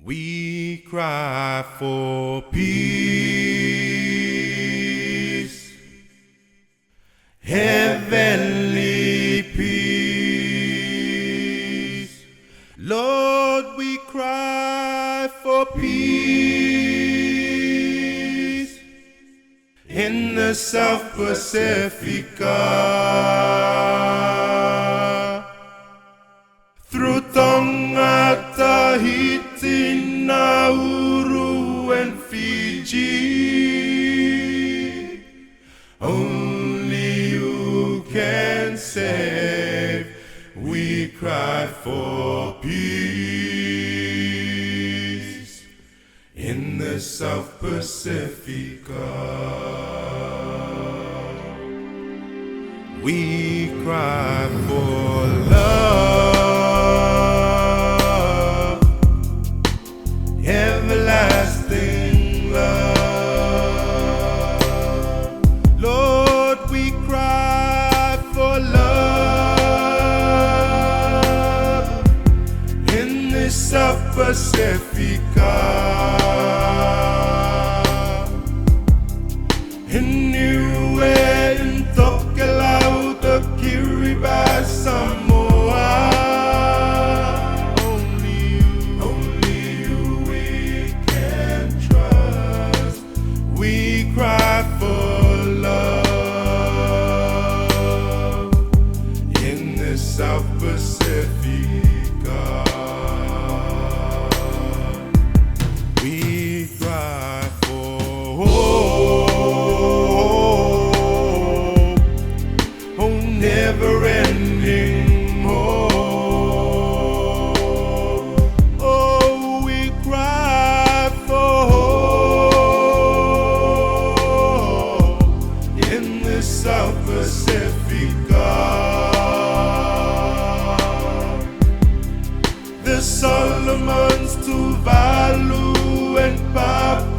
We cry for peace, heavenly peace. Lord, we cry for peace in the South Pacifica. Through Tonga, Tahiti, Nauru, and Fiji, only you can save. We cry for peace in the South Pacifica. We cry for love, everlasting love. Lord, we cry for love in the South Pacifica. In Niue, in Tokelau, the Kiribati, Samoa. Only you we can trust. We cry for love in the South Pacifica. We cry for hope, oh never-ending hope. Oh, we cry for hope in the South Pacifica. The Solomons, Tuvalu, and Papua